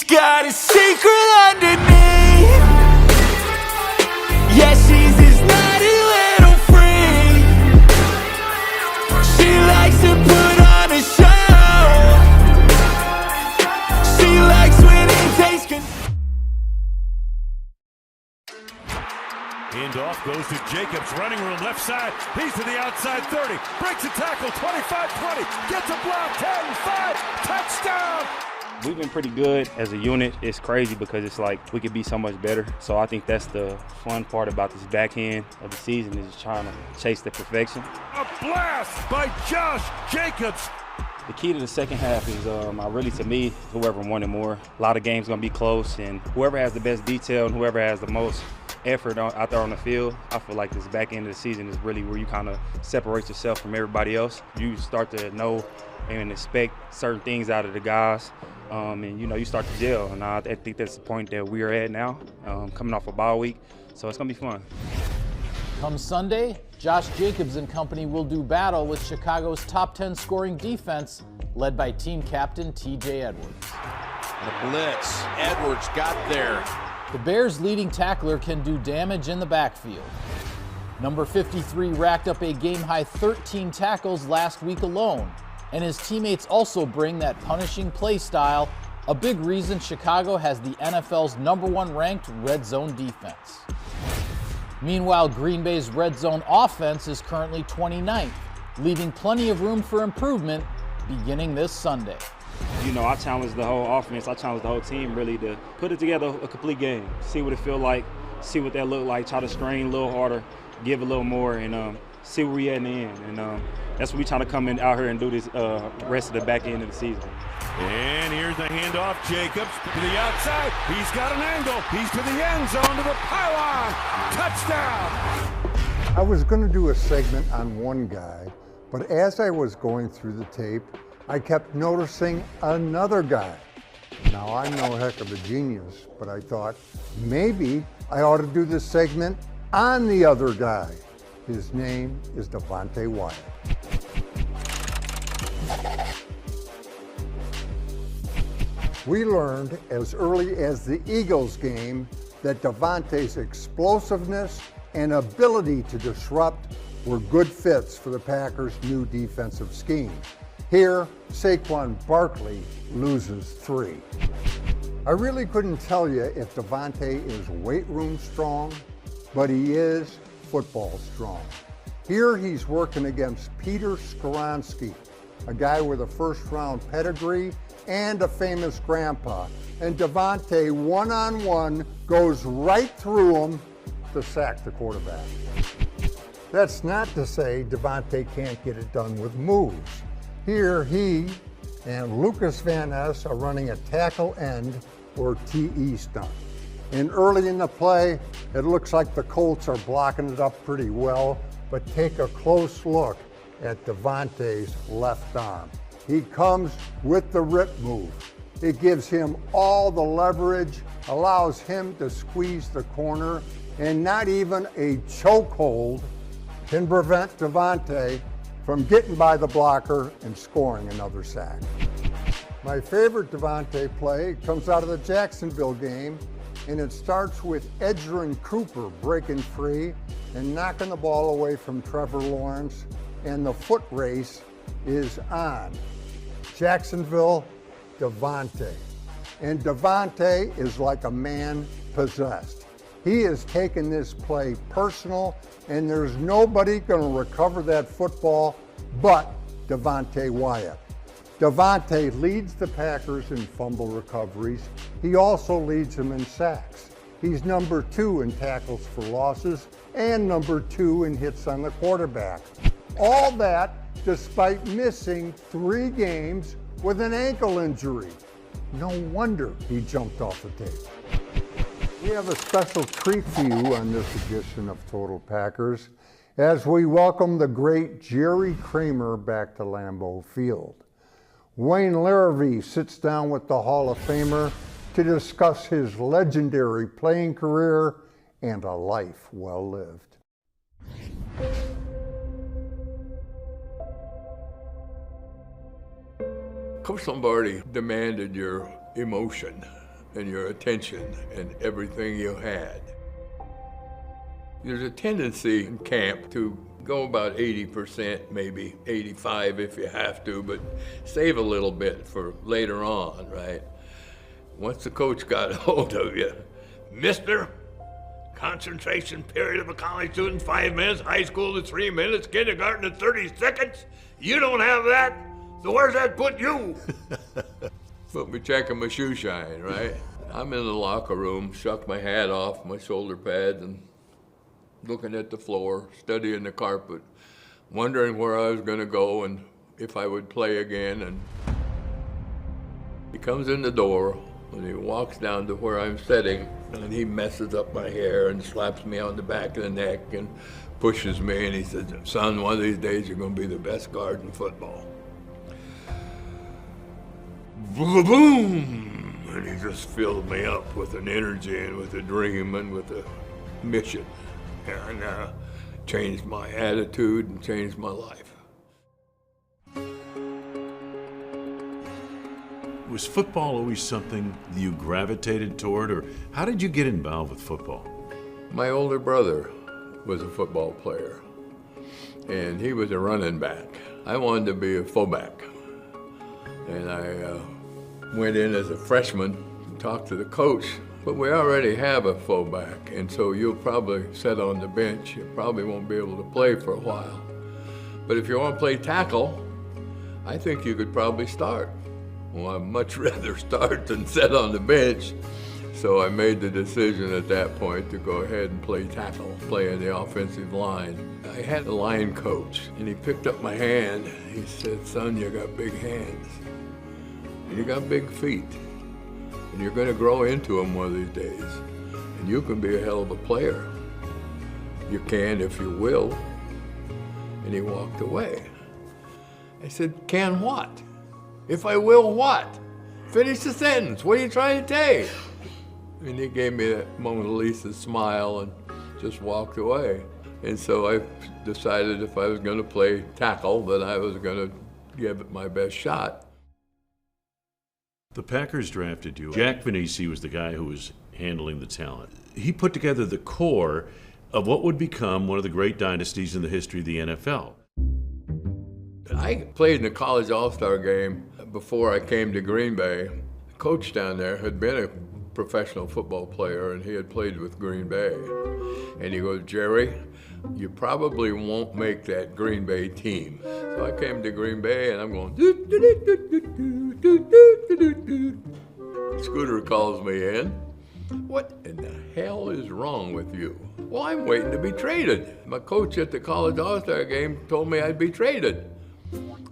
got a secret underneath. Yeah, she's this naughty little freak. She likes to put on a show. She likes when it takes control. Handoff goes to Jacobs, running room, left side. He's to the outside 30. Breaks a tackle, 25-20. Gets a block, 10-5. Touchdown! We've been pretty good as a unit. It's crazy because it's like we could be so much better. So I think that's the fun part about this back end of the season is trying to chase the perfection. A blast by Josh Jacobs. The key to the second half is really, to me, whoever wanted more. A lot of games going to be close, and whoever has the best detail and whoever has the most effort out there on the field, I feel like this back end of the season is really where you kind of separate yourself from everybody else. You start to know and expect certain things out of the guys, and you start to gel. And I think that's the point that we are at now, coming off a bye week. So it's going to be fun. Come Sunday, Josh Jacobs and company will do battle with Chicago's top 10 scoring defense, led by team captain T.J. Edwards. The blitz, Edwards got there. The Bears' leading tackler can do damage in the backfield. Number 53 racked up a game-high 13 tackles last week alone, and his teammates also bring that punishing play style, a big reason Chicago has the NFL's #1 ranked red zone defense. Meanwhile, Green Bay's red zone offense is currently 29th, leaving plenty of room for improvement beginning this Sunday. I challenge the whole offense, I challenge the whole team really to put it together a complete game, see what it feel like, see what that look like, try to strain a little harder, give a little more, and see where we at in the end. And that's what we trying to come in out here and do this rest of the back end of the season. And here's the handoff, Jacobs to the outside. He's got an angle. He's to the end zone, to the pylon. Touchdown! I was going to do a segment on one guy, but as I was going through the tape, I kept noticing another guy. Now, I'm no heck of a genius, but I thought maybe I ought to do this segment on the other guy. His name is Devonte Wyatt. We learned as early as the Eagles game that Devontae's explosiveness and ability to disrupt were good fits for the Packers' new defensive scheme. Here, Saquon Barkley loses 3. I really couldn't tell you if Devontae is weight room strong, but he is football strong. Here he's working against Peter Skoronski, a guy with a first-round pedigree and a famous grandpa. And Devontae, one-on-one, goes right through him to sack the quarterback. That's not to say Devontae can't get it done with moves. Here he and Lucas Van Ness are running a tackle end or TE stunt. And early in the play, it looks like the Colts are blocking it up pretty well, but take a close look at Devontae's left arm. He comes with the rip move. It gives him all the leverage, allows him to squeeze the corner, and not even a chokehold can prevent Devontae from getting by the blocker and scoring another sack. My favorite Devontae play comes out of the Jacksonville game, and it starts with Edgerrin Cooper breaking free and knocking the ball away from Trevor Lawrence, and the foot race is on. Jacksonville, Devontae. And Devontae is like a man possessed. He has taken this play personal, and there's nobody going to recover that football but Devonte Wyatt. Devontae leads the Packers in fumble recoveries. He also leads them in sacks. He's number 2 in tackles for losses and number 2 in hits on the quarterback. All that despite missing 3 games with an ankle injury. No wonder he jumped off the tape. We have a special treat for you on this edition of Total Packers as we welcome the great Jerry Kramer back to Lambeau Field. Wayne Larrivee sits down with the Hall of Famer to discuss his legendary playing career and a life well lived. Coach Lombardi demanded your emotion and your attention and everything you had. There's a tendency in camp to go about 80%, maybe 85 if you have to, but save a little bit for later on, right? Once the coach got a hold of you, Mister, concentration period of a college student, 5 minutes, high school to 3 minutes, kindergarten to 30 seconds. You don't have that, so where's that put you? Put me checking my shoe shine, right? I'm in the locker room, shuck my hat off, my shoulder pads, and looking at the floor, studying the carpet, wondering where I was gonna go and if I would play again. And he comes in the door and he walks down to where I'm sitting, and he messes up my hair and slaps me on the back of the neck and pushes me, and he says, son, one of these days you're gonna be the best guard in football. Boom! And he just filled me up with an energy and with a dream and with a mission. And changed my attitude and changed my life. Was football always something you gravitated toward, or how did you get involved with football? My older brother was a football player, and he was a running back. I wanted to be a fullback, and I went in as a freshman and talked to the coach. But we already have a fullback, and so you'll probably sit on the bench. You probably won't be able to play for a while. But if you want to play tackle, I think you could probably start. Well, I'd much rather start than sit on the bench. So I made the decision at that point to go ahead and play tackle, play in the offensive line. I had a line coach, and he picked up my hand. He said, son, you got big hands, and you got big feet. And you're going to grow into them one of these days. And you can be a hell of a player. You can if you will. And he walked away. I said, can what? If I will what? Finish the sentence. What are you trying to say? And he gave me that Mona Lisa smile and just walked away. And so I decided if I was going to play tackle, that I was going to give it my best shot. The Packers drafted you. Jack Vanese was the guy who was handling the talent. He put together the core of what would become one of the great dynasties in the history of the NFL. I played in the college all-star game before I came to Green Bay. The coach down there had been a professional football player, and he had played with Green Bay. And he goes, Jerry, you probably won't make that Green Bay team. So I came to Green Bay, and I'm going, Scooter calls me in. What in the hell is wrong with you? Well, I'm waiting to be traded. My coach at the college all-star game told me I'd be traded.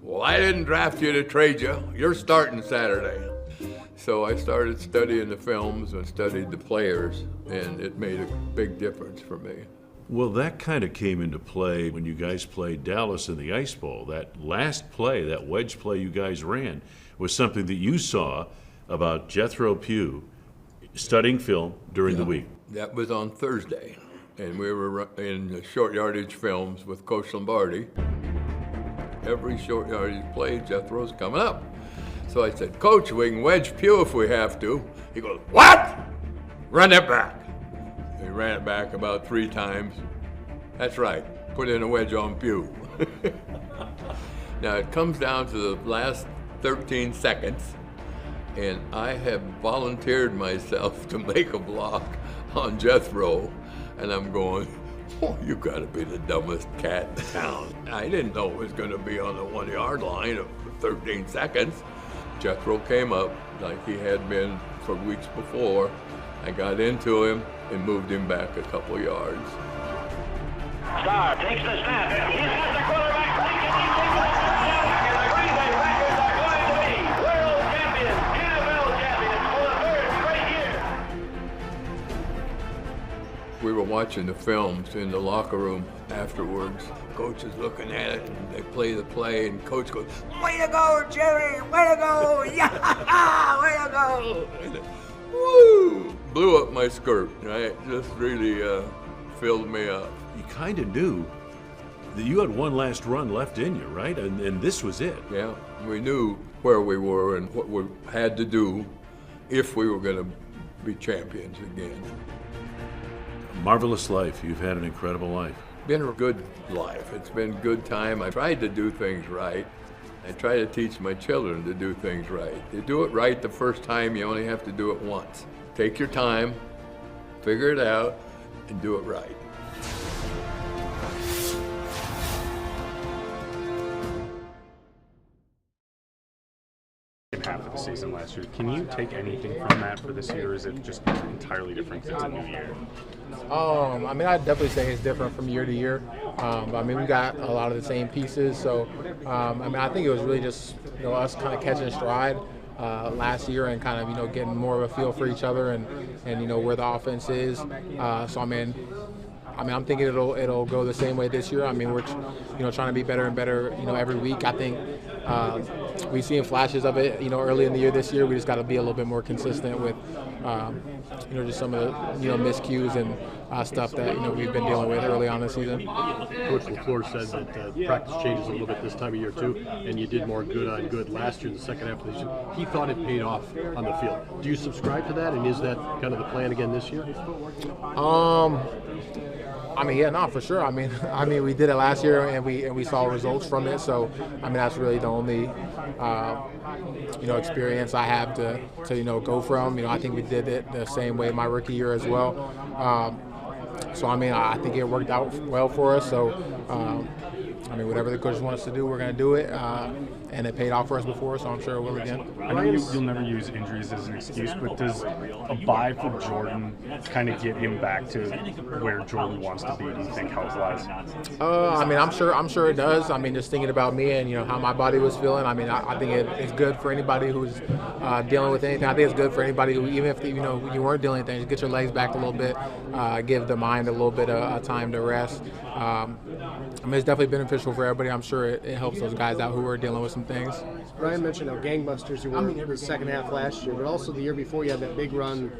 Well, I didn't draft you to trade you. You're starting Saturday. So I started studying the films and studied the players, and it made a big difference for me. Well, that kind of came into play when you guys played Dallas in the Ice Bowl. That last play, that wedge play you guys ran, was something that you saw about Jethro Pugh studying film during the week. That was on Thursday, and we were in the short yardage films with Coach Lombardi. Every short yardage play, Jethro's coming up. So I said, Coach, we can wedge Pugh if we have to. He goes, what? Run it back. He ran it back about 3 times. That's right, put in a wedge on Pugh. Now it comes down to the last 13 seconds, and I have volunteered myself to make a block on Jethro, and I'm going, oh, you gotta be the dumbest cat in town. I didn't know it was gonna be on the 1-yard line of 13 seconds. Jethro came up like he had been for weeks before. I got into him and moved him back a couple yards. Starr takes the snap. He's got the quarterback thinking he's taking the first down, and the Green Bay Packers are going to be world champions, NFL champions for the 3rd straight year. We were watching the films in the locker room afterwards. Coach is looking at it, and they play the play, and Coach goes, way to go, Jerry, way to go, yeah, way to go. Woo! Blew up my skirt, right? Just really filled me up. You kind of knew that you had one last run left in you, right? And this was it. Yeah, we knew where we were and what we had to do if we were going to be champions again. Marvelous life. You've had an incredible life. Been a good life. It's been a good time. I tried to do things right. I try to teach my children to do things right. You do it right the first time, you only have to do it once. Take your time, figure it out, and do it right. Half of the season last year. Can you take anything from that for this year, or is it just entirely different because it's a new year? I mean, I'd definitely say it's different from year to year. I mean, we got a lot of the same pieces, so I mean, I think it was really just us kind of catching stride last year and kind of getting more of a feel for each other and where the offense is. So I mean, I'm thinking it'll go the same way this year. I mean, we're trying to be better and better every week. I think we've seen flashes of it early in the year this year. We just got to be a little bit more consistent with just some of the miscues and stuff that we've been dealing with early on this season. Coach LaFleur said that practice changes a little bit this time of year too, and you did more good on good last year, the second half of the season. He thought it paid off on the field. Do you subscribe to that, and is that kind of the plan again this year? I mean, yeah, no, for sure. I mean, we did it last year, and we saw results from it. So, I mean, that's really the only, experience I have to go from. I think we did it the same way my rookie year as well. So, I mean, I think it worked out well for us. So, I mean, whatever the coaches want us to do, we're going to do it. And it paid off for us before, so I'm sure it will again. I know you'll never use injuries as an excuse, but does a bye for Jordan kind of get him back to where Jordan wants to be, do you think, health-wise? I mean, I'm sure it does. I mean, just thinking about me and, how my body was feeling, I mean, I think it's good for anybody who's dealing with anything. I think it's good for anybody who, even if, you weren't dealing with anything, just get your legs back a little bit, give the mind a little bit of time to rest. I mean, it's definitely beneficial for everybody. I'm sure it helps those guys out who are dealing with some things. Ryan mentioned how gangbusters you were in the second half last year, but also the year before you had that big run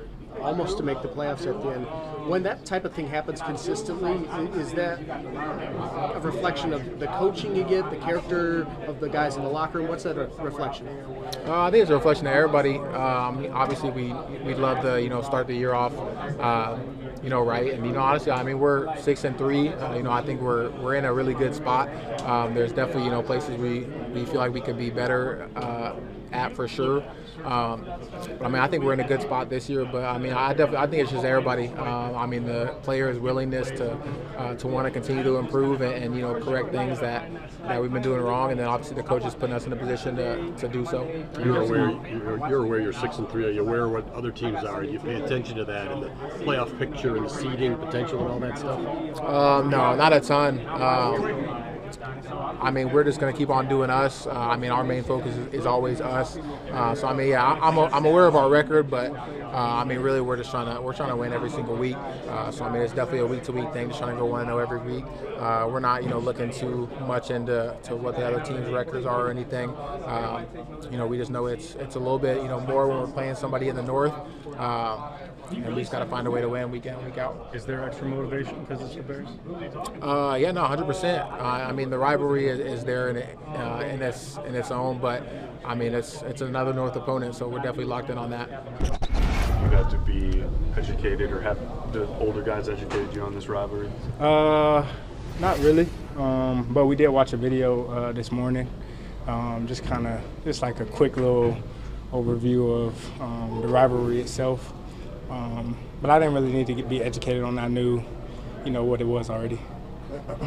almost to make the playoffs at the end. When that type of thing happens consistently, is that a reflection of the coaching you get, the character of the guys in the locker room? What's that a reflection of? I think it's a reflection of everybody. Obviously, we'd love to start the year off right. And honestly, I mean, we're 6-3. I think we're in a really good spot. There's definitely places we feel like we could be better at for sure. But I mean, I think we're in a good spot this year. But I mean, I think it's just everybody. I mean, the players' willingness to want to continue to improve and correct things that we've been doing wrong, and then obviously the coach is putting us in a position to do so. You're aware you're 6-3. Are you aware of what other teams are? Do you pay attention to that and the playoff picture and the seeding potential and all that stuff? No, not a ton. I mean, we're just going to keep on doing us. I mean, our main focus is always us. So I mean, yeah, I'm aware of our record, but I mean, really, we're trying to win every single week. So I mean, it's definitely a week-to-week thing, just trying to go 1-0 every week. We're not looking too much into what the other teams' records are or anything. We just know it's a little bit more when we're playing somebody in the north. And we just got to find a way to win week in and week out. Is there extra motivation because it's the Bears? Yeah, no, 100%. I mean, the rivalry is there in its own, but I mean, it's another North opponent, so we're definitely locked in on that. You got to be educated, or have the older guys educated you on this rivalry? Not really, but we did watch a video this morning. Just like a quick little overview of the rivalry itself. But I didn't really need to be educated on. I knew, what it was already.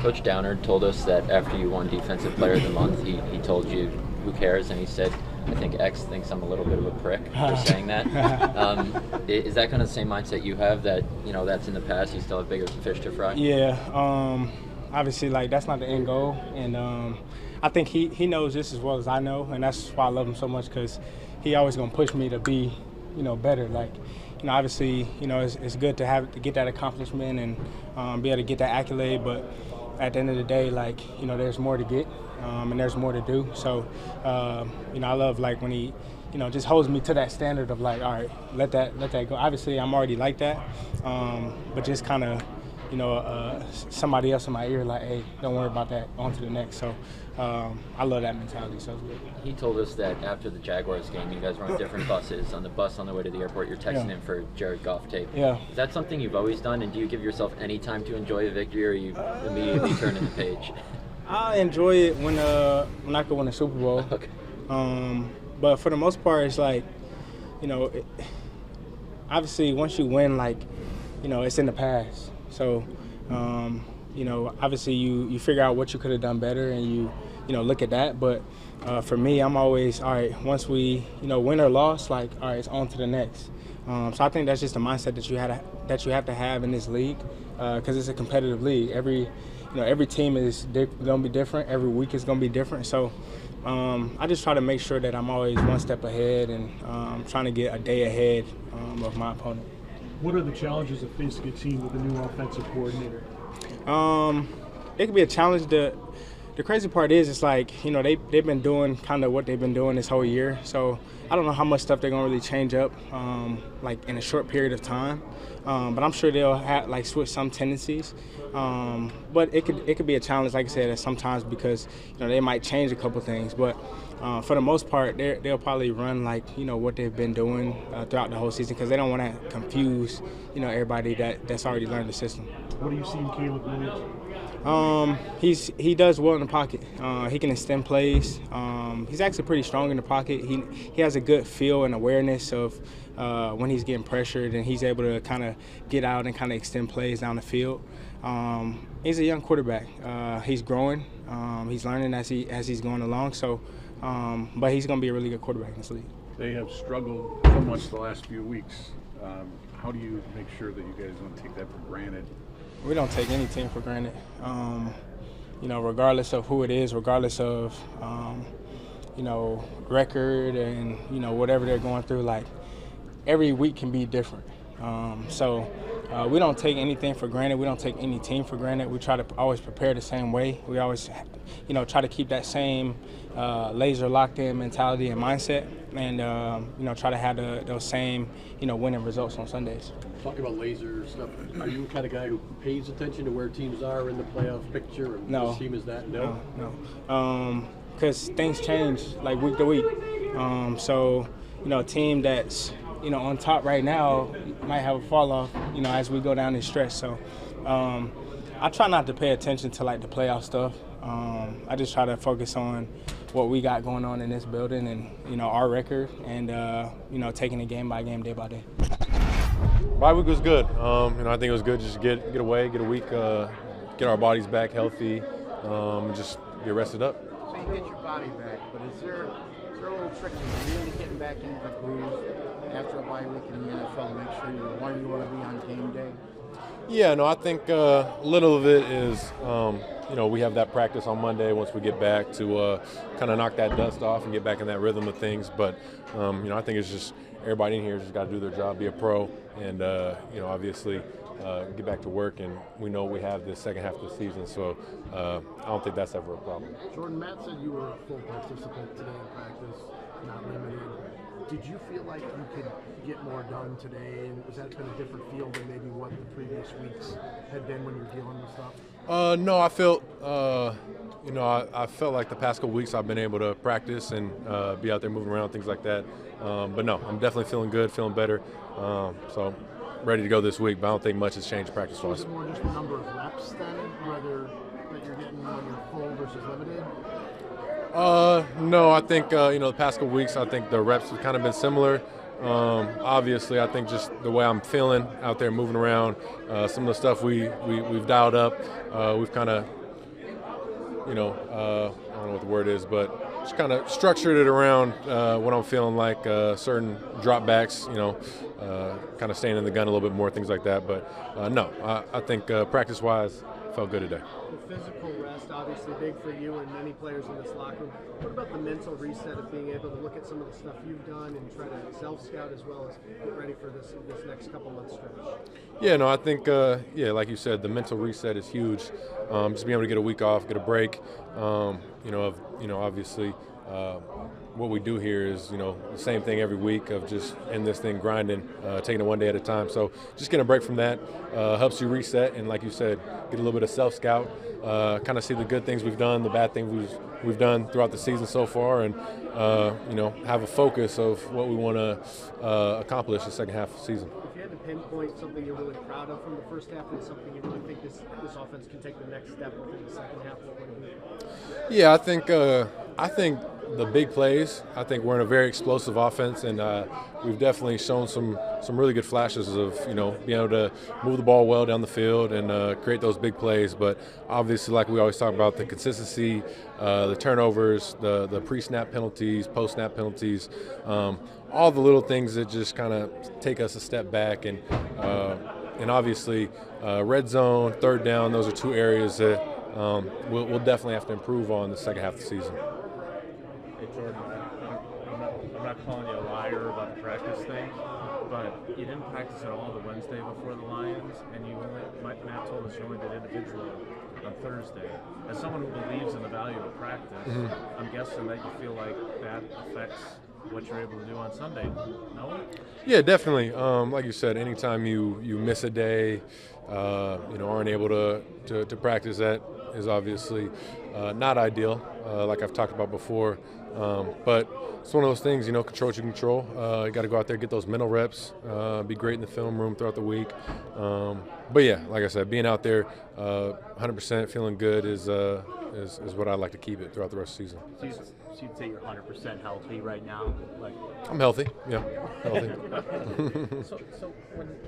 Coach Downer told us that after you won Defensive Player of the Month, he told you, who cares? And he said, I think X thinks I'm a little bit of a prick for saying that. Is that kind of the same mindset you have, that, that's in the past, you still have bigger fish to fry? Yeah. Obviously, that's not the end goal. And I think he knows this as well as I know. And that's why I love him so much, because he always going to push me to be, better. Obviously, it's good to get that accomplishment and be able to get that accolade, but at the end of the day, there's more to get and there's more to do. So, I love when he, just holds me to that standard of all right, let that go. Obviously, I'm already like that, but just kind of, somebody else in my ear like, hey, don't worry about that, on to the next. So I love that mentality. So it's good. He told us that after the Jaguars game, you guys were on different buses. On the bus on the way to the airport, you're texting him for Jared Goff tape. Yeah. Is that something you've always done, and do you give yourself any time to enjoy a victory, or you immediately turn in the page? I enjoy it when I could win a Super Bowl. Okay. But for the most part, it's like, obviously once you win, like, it's in the past. So, obviously you figure out what you could have done better, and you look at that. But for me, I'm always, all right, once we, win or loss, like, all right, it's on to the next. So I think that's just a mindset that you have to have in this league, because it's a competitive league. Every team is going to be different. Every week is going to be different. So I just try to make sure that I'm always one step ahead and trying to get a day ahead of my opponent. What are the challenges of facing a team with a new offensive coordinator? It could be a challenge. The crazy part is, it's like, they've been doing kind of what they've been doing this whole year. So I don't know how much stuff they're going to really change up, like in a short period of time. But I'm sure they'll have, switch some tendencies. But it could be a challenge, like I said, sometimes, because they might change a couple things. But for the most part, they'll probably run what they've been doing throughout the whole season, because they don't want to confuse everybody that's already learned the system. What do you see in Caleb Williams? He does well in the pocket. He can extend plays. He's actually pretty strong in the pocket. He has a good feel and awareness of when he's getting pressured, and he's able to kind of get out and kind of extend plays down the field. He's a young quarterback. He's growing. He's learning as he's going along. So, but he's going to be a really good quarterback in this league. They have struggled so much the last few weeks. How do you make sure that you guys don't take that for granted? We don't take any team for granted. Regardless of who it is, regardless of record and whatever they're going through, like, every week can be different. So we don't take anything for granted. We don't take any team for granted. We try to always prepare the same way. We always, try to keep that same laser locked in mentality and mindset, and try to have those same winning results on Sundays. Talking about laser stuff, are you the kind of guy who pays attention to where teams are in the playoff picture? And No. This team is that? No. Because things change like week to week. So a team that's on top right now might have a fall off as we go down this stretch. So I try not to pay attention to like the playoff stuff. I just try to focus on what we got going on in this building and our record, and taking it game by game, day by day. Bye week was good. I think it was good just to get away, get a week, get our bodies back healthy, and just get rested up. So you get your body back, but is there a little trick to really getting back into the groove after a bye week in the NFL to make sure you're where you want to be on game day? Yeah, no, I think a little of it is, we have that practice on Monday once we get back to kind of knock that dust off and get back in that rhythm of things. But, I think it's just everybody in here just got to do their job, be a pro, and, obviously get back to work. And we know we have this second half of the season, so I don't think that's ever a problem. Jordan, Matt said you were a full participant today in practice, not limited. Did you feel like you could get more done today, and was that kind of a different feel than maybe what the previous weeks had been when you're dealing with stuff? No, I felt, I felt like the past couple weeks I've been able to practice and be out there moving around, things like that. But no, I'm definitely feeling good, feeling better. So ready to go this week, but I don't think much has changed practice-wise. Is it more just the number of reps then, whether that you're getting when you're full versus limited? No, I think, the past couple weeks, I think the reps have kind of been similar. Obviously, I think just the way I'm feeling out there moving around, some of the stuff we've dialed up, we've kind of, I don't know what the word is, but just kind of structured it around what I'm feeling like, certain drop backs, kind of staying in the gun a little bit more, things like that. But no, I think practice-wise, felt good today. The physical rest, obviously big for you and many players in this locker room. What about the mental reset of being able to look at some of the stuff you've done and try to self-scout as well as get ready for this next couple months stretch? Yeah, no, I think, like you said, the mental reset is huge. Just being able to get a week off, get a break, obviously what we do here is, the same thing every week of just in this thing grinding, taking it one day at a time. So just getting a break from that helps you reset and, like you said, get a little bit of self-scout, kind of see the good things we've done, the bad things we've done throughout the season so far, and have a focus of what we want to accomplish the second half of the season. If you had to pinpoint something you're really proud of from the first half and something you really think this offense can take the next step within the second half, what would it be? Yeah, I think the big plays. I think we're in a very explosive offense, and we've definitely shown some really good flashes of being able to move the ball well down the field and create those big plays. But obviously, like we always talk about, the consistency, the turnovers, the pre-snap penalties, post-snap penalties, all the little things that just kind of take us a step back. And obviously, red zone, third down, those are two areas that we'll definitely have to improve on the second half of the season. Hey Jordan, I'm not calling you a liar about the practice thing, but you didn't practice at all the Wednesday before the Lions, and Matt told us you only did individual on Thursday. As someone who believes in the value of practice, I'm guessing that you feel like that affects what you're able to do on Sunday. No? Yeah, definitely. Like you said, anytime you miss a day, aren't able to practice, that is obviously not ideal, like I've talked about before. But it's one of those things, control what you control. You got to go out there, get those mental reps, be great in the film room throughout the week. But yeah, like I said, being out there 100% feeling good is what I like to keep it throughout the rest of the season. So you'd say you're 100% healthy right now? I'm healthy, yeah, healthy. So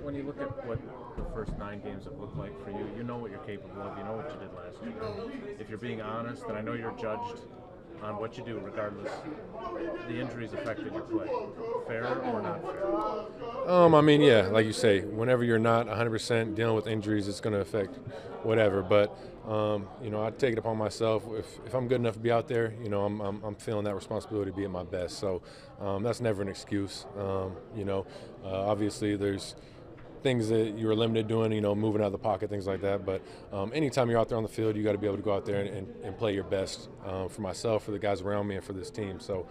when you look at what the first 9 games have looked like for you, you know what you're capable of, you know what you did last year. If you're being honest, and I know you're judged on what you do regardless, the injuries affected your play. Fair or not fair? Yeah, like you say, whenever you're not 100% dealing with injuries, it's going to affect whatever. But, I take it upon myself. If I'm good enough to be out there, I'm feeling that responsibility to be at my best. So that's never an excuse. Obviously there's things that you were limited doing, moving out of the pocket, things like that. But anytime you're out there on the field, you got to be able to go out there and play your best for myself, for the guys around me, and for this team. So,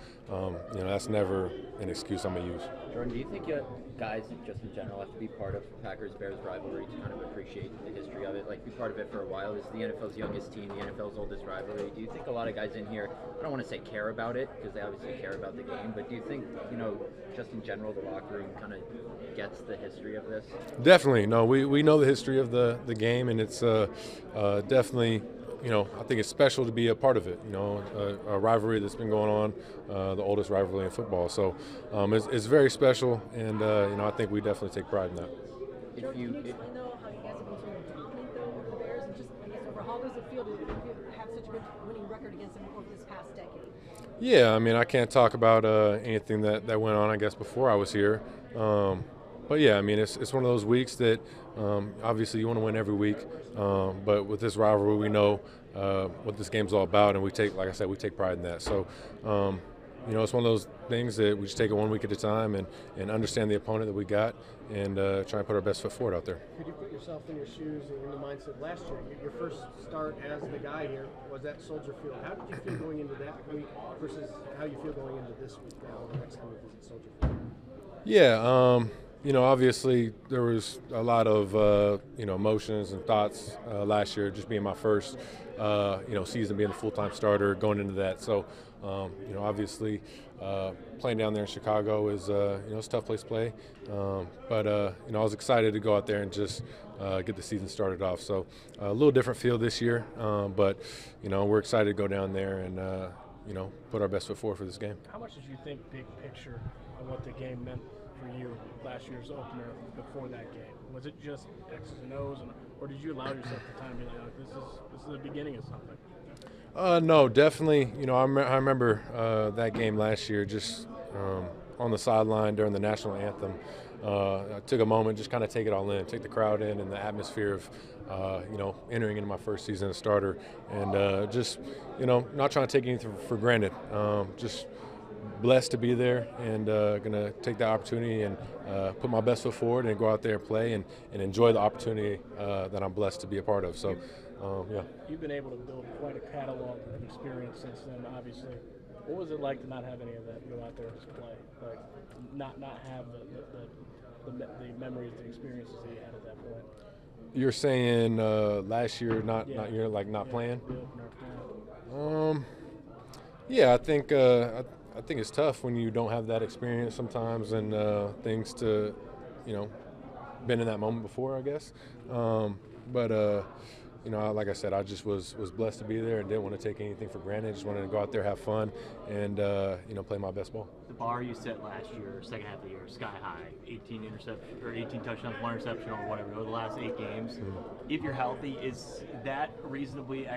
that's never an excuse I'm going to use. Jordan, do you think guys just in general have to be part of Packers-Bears rivalry to kind of appreciate the history of it? Like, be part of it for a while. This is the NFL's youngest team, the NFL's oldest rivalry. Do you think a lot of guys in here, I don't want to say care about it, because they obviously care about the game, but do you think, just in general, the locker room kind of gets the history of this? Definitely. No, we know the history of the game, and it's definitely, I think it's special to be a part of it. A rivalry that's been going on, the oldest rivalry in football. So it's very special, and I think we definitely take pride in that. Can you explain though how you guys have been sort of dominant though with the Bears, and just I guess overall, how does it feel to have such a good winning record against them over this past decade? Yeah, I can't talk about anything that went on, I guess, before I was here. But yeah, it's one of those weeks that obviously you want to win every week. But with this rivalry, we know what this game's all about, and we take pride in that. So, it's one of those things that we just take it one week at a time and understand the opponent that we got and try and put our best foot forward out there. Could you put yourself in your shoes and in the mindset last year? Your first start as the guy here was at Soldier Field. How did you feel going into that week versus how you feel going into this week now, the next time you visit Soldier Field? Yeah, obviously there was a lot of, emotions and thoughts last year, just being my first, season, being a full-time starter, going into that. So, obviously playing down there in Chicago is, it's a tough place to play. But I was excited to go out there and just get the season started off. So a little different feel this year, but, we're excited to go down there and, put our best foot forward for this game. How much did you think big picture of what the game meant for you last year's opener before that game? Was it just X's and O's, or did you allow yourself the time to be like, this is the beginning of something? No, definitely. I remember that game last year, just on the sideline during the national anthem. I took a moment, just kind of take it all in, take the crowd in, and the atmosphere of, entering into my first season as a starter, and just, not trying to take anything for granted. Just blessed to be there, and going to take that opportunity and put my best foot forward and go out there and play and enjoy the opportunity that I'm blessed to be a part of. So, yeah. You've been able to build quite a catalog of experience since then, obviously. What was it like to not have any of that, go out there and just play? Like, not have the memories, the experiences that you had at that point? You're saying last year not playing? Yeah, I think it's tough when you don't have that experience sometimes, and things to, been in that moment before, I guess. But like I said, I just was blessed to be there and didn't want to take anything for granted. Just wanted to go out there, have fun, and play my best ball. The bar you set last year, second half of the year, sky high, 18 touchdowns, 1 interception, or whatever, over the last 8 games. If you're healthy, is that reasonably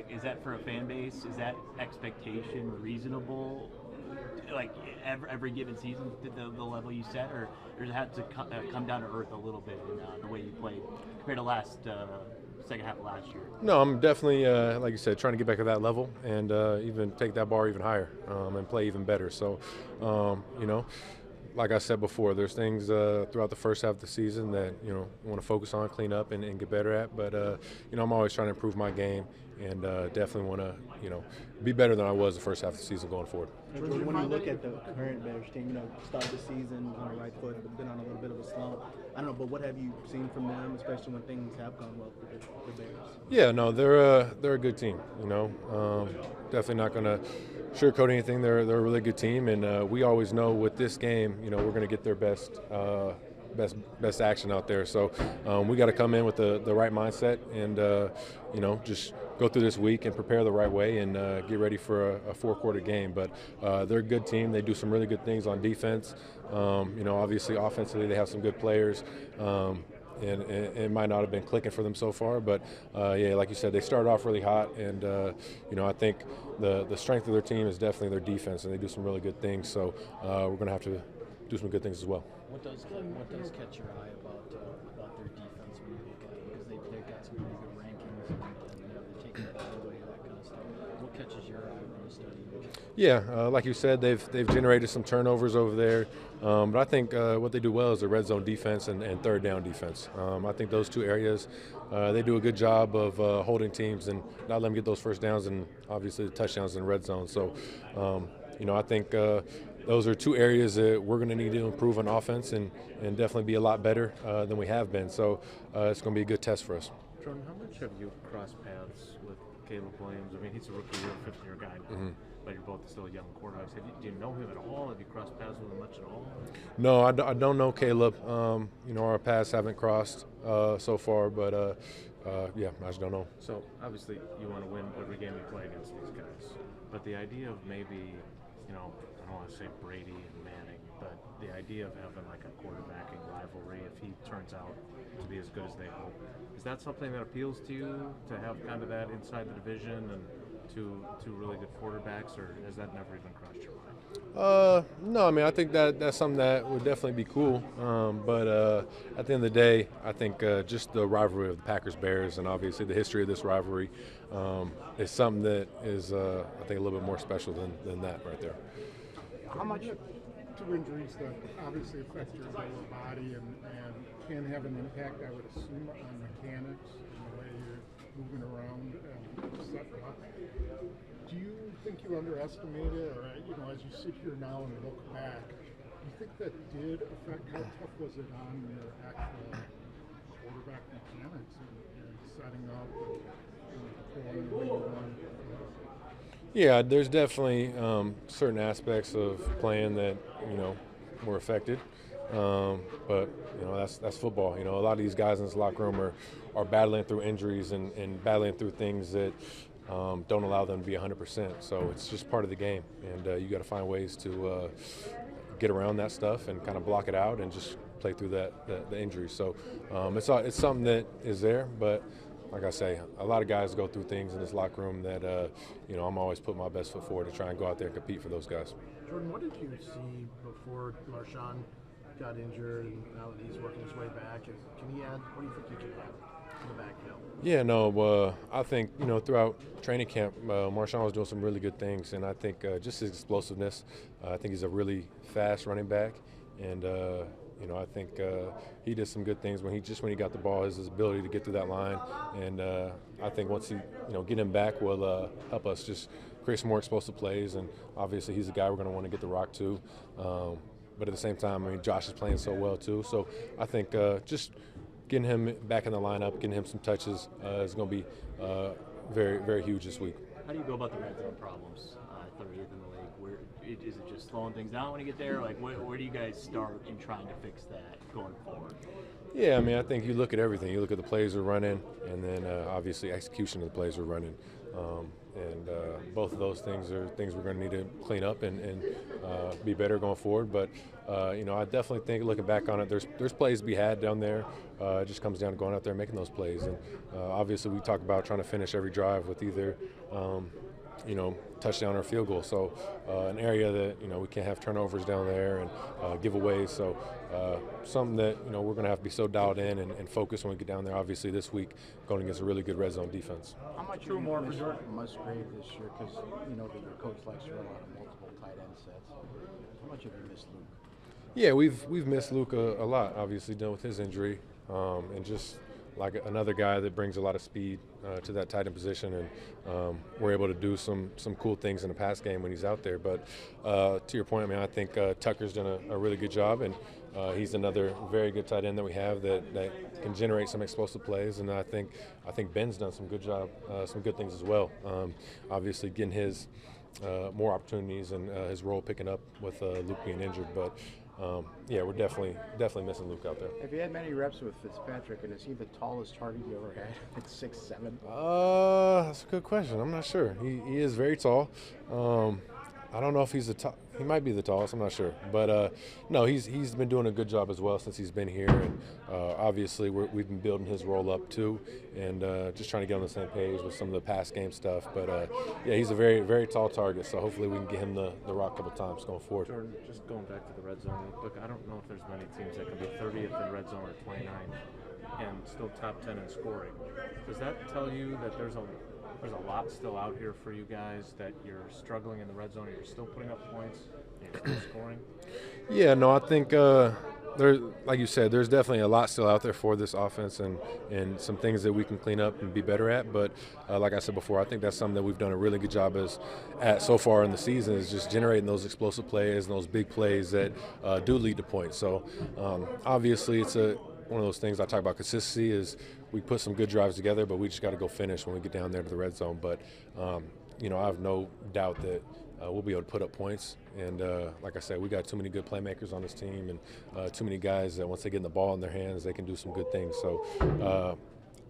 is that for a fan base? Is that expectation reasonable? Like every given season, the level you set, or does it have to come down to earth a little bit in the way you played compared to second half of last year? No, I'm definitely, like you said, trying to get back to that level and even take that bar even higher and play even better. So, like I said before, there's things throughout the first half of the season that, want to focus on, clean up, and get better at. But, I'm always trying to improve my game and definitely want to, be better than I was the first half of the season going forward. When you look at the current Bears team, started the season on the right foot, but been on a little bit of a slump. I don't know, but what have you seen from them, especially when things have gone well for the Bears? Yeah, no, they're a good team. Definitely not going to sugarcoat anything. They're a really good team, and we always know with this game, we're going to get their best action out there. So we got to come in with the right mindset and just go through this week and prepare the right way and get ready for a 4-quarter game. But they're a good team. They do some really good things on defense. Obviously offensively they have some good players. And it might not have been clicking for them so far, but like you said, they started off really hot, and I think the strength of their team is definitely their defense, and they do some really good things. So we're going to have to do some good things as well. What does catch your eye about their defense when you look at it? Because they've got some pretty good rankings, and they're taking it all the way, that kind of stuff. What catches your eye when you study it? Yeah, like you said, they've generated some turnovers over there, but I think what they do well is the red zone defense and third down defense. I think those 2 areas, they do a good job of holding teams and not letting them get those first downs and obviously the touchdowns in the red zone. So, I think those are 2 areas that we're going to need to improve on offense and definitely be a lot better than we have been. So it's going to be a good test for us. Jordan, how much have you crossed paths with Caleb Williams? I mean, he's a rookie year, 5th-year guy, but you're both still young quarterbacks. Do you know him at all? Have you crossed paths with him much at all? No, I don't know Caleb. Our paths haven't crossed so far, but I just don't know. So obviously you want to win every game you play against these guys, but the idea of maybe, I don't want to say Brady and Manning, but the idea of having like a quarterbacking rivalry, if he turns out to be as good as they hope, is that something that appeals to you, to have kind of that inside the division and two really good quarterbacks, or has that never even crossed your mind? No, I mean, I think that's something that would definitely be cool. But at the end of the day, I think just the rivalry of the Packers-Bears and obviously the history of this rivalry is something that is, I think, a little bit more special than that right there. How much do injuries that obviously affect your lower body and can have an impact, I would assume, on mechanics and the way you're moving around and setting up? Do you think you underestimate it, or as you sit here now and look back, do you think that did affect how tough was it on your actual quarterback mechanics and setting up and throwing the way you want? Yeah, there's definitely certain aspects of playing that were affected, but that's football. A lot of these guys in this locker room are battling through injuries and battling through things that don't allow them to be 100%. So it's just part of the game, and you got to find ways to get around that stuff and kind of block it out and just play through the injuries. So it's something that is there, but like I say, a lot of guys go through things in this locker room that I'm always putting my best foot forward to try and go out there and compete for those guys. Jordan, what did you see before Marshawn got injured and now that he's working his way back? And can he add? What do you think he can add to the backfield? Yeah, no, I think throughout training camp, Marshawn was doing some really good things, and I think just his explosiveness. I think he's a really fast running back, and I think he did some good things when he got the ball, his ability to get through that line, and I think once he get him back will help us just create some more explosive plays, and obviously he's a guy we're going to want to get the rock to. But at the same time, I mean, Josh is playing so well too. So I think just getting him back in the lineup, getting him some touches is going to be very, very huge this week. How do you go about the red zone problems? 30th in the league. Where is it just slowing things down when you get there? Like, where do you guys start in trying to fix that going forward? Yeah, I mean, I think you look at everything. You look at the plays we're running, and then obviously execution of the plays we're running. And both of those things are things we're going to need to clean up and be better going forward. But you know, I definitely think looking back on it, there's plays to be had down there. It just comes down to going out there and making those plays. And obviously, we talk about trying to finish every drive with either you know, touchdown or field goal. So an area that, you know, we can't have turnovers down there and giveaways. So something that, you know, we're going to have to be so dialed in and focused when we get down there. Obviously this week going against a really good red zone defense. How much Two more for Jordan. Musgrave this year, because you know that your coach likes to run out multiple tight end sets. How much have you missed Luke? Yeah, we've missed Luke a lot, obviously, done with his injury, and just like another guy that brings a lot of speed to that tight end position, and we're able to do some cool things in the pass game when he's out there. But to your point, I mean, I think Tucker's done a really good job, and he's another very good tight end that we have that can generate some explosive plays. And I think Ben's done some good job, some good things as well. Obviously, getting his more opportunities and his role picking up with Luke being injured, but. Yeah, we're definitely missing Luke out there. Have you had many reps with Fitzpatrick, and is he the tallest target you ever had at 6'7"? That's a good question. I'm not sure. He is very tall. I don't know if he's he might be the tallest. I'm not sure, but no, he's been doing a good job as well since he's been here, and obviously we've been building his role up too, and just trying to get on the same page with some of the pass game stuff. But yeah, he's a very, very tall target, so hopefully we can get him the rock a couple times going forward. Jordan, just going back to the red zone real quick, I don't know if there's many teams that can be 30th in red zone or 29th and still top 10 in scoring. Does that tell you that there's a lot still out here for you guys, that you're struggling in the red zone and you're still putting up points and you're still scoring? Yeah, no, I think like you said, there's definitely a lot still out there for this offense and some things that we can clean up and be better at. But like I said before, I think that's something that we've done a really good job at so far in the season, is just generating those explosive plays and those big plays that do lead to points. So obviously it's one of those things I talk about consistency is we put some good drives together, but we just got to go finish when we get down there to the red zone. But, you know, I have no doubt that we'll be able to put up points. And like I said, we got too many good playmakers on this team and too many guys that once they get the ball in their hands, they can do some good things. So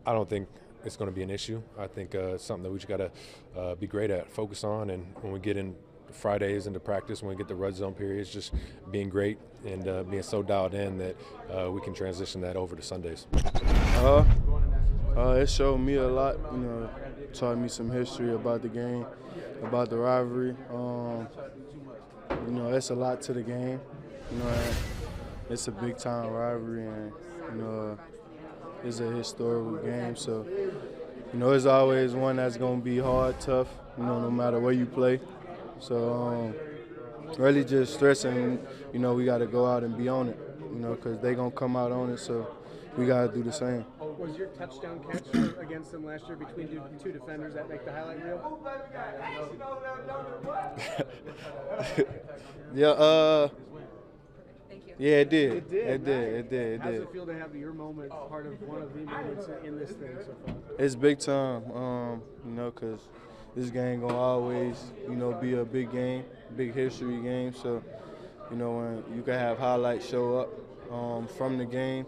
I don't think it's going to be an issue. I think it's something that we just got to be great at, focus on. And when we get in Fridays into practice, when we get the red zone periods, just being great and being so dialed in that we can transition that over to Sundays. It showed me a lot, you know, taught me some history about the game, about the rivalry. You know, it's a lot to the game. You know, it's a big time rivalry, and you know, it's a historical game. So, you know, it's always one that's gonna be hard, tough. You know, no matter where you play. So, really just stressing. You know, we got to go out and be on it. You know, because they gonna come out on it. So, we got to do the same. Was your touchdown catch against them last year between two defenders that make the highlight reel? Yeah. Thank you. Yeah, it did. It did. It did. How does it feel to have your moment part of one of the moments in this thing so far? It's big time. You know, because this game gonna always, you know, be a big game, big history game. So, you know, when you can have highlights show up from the game.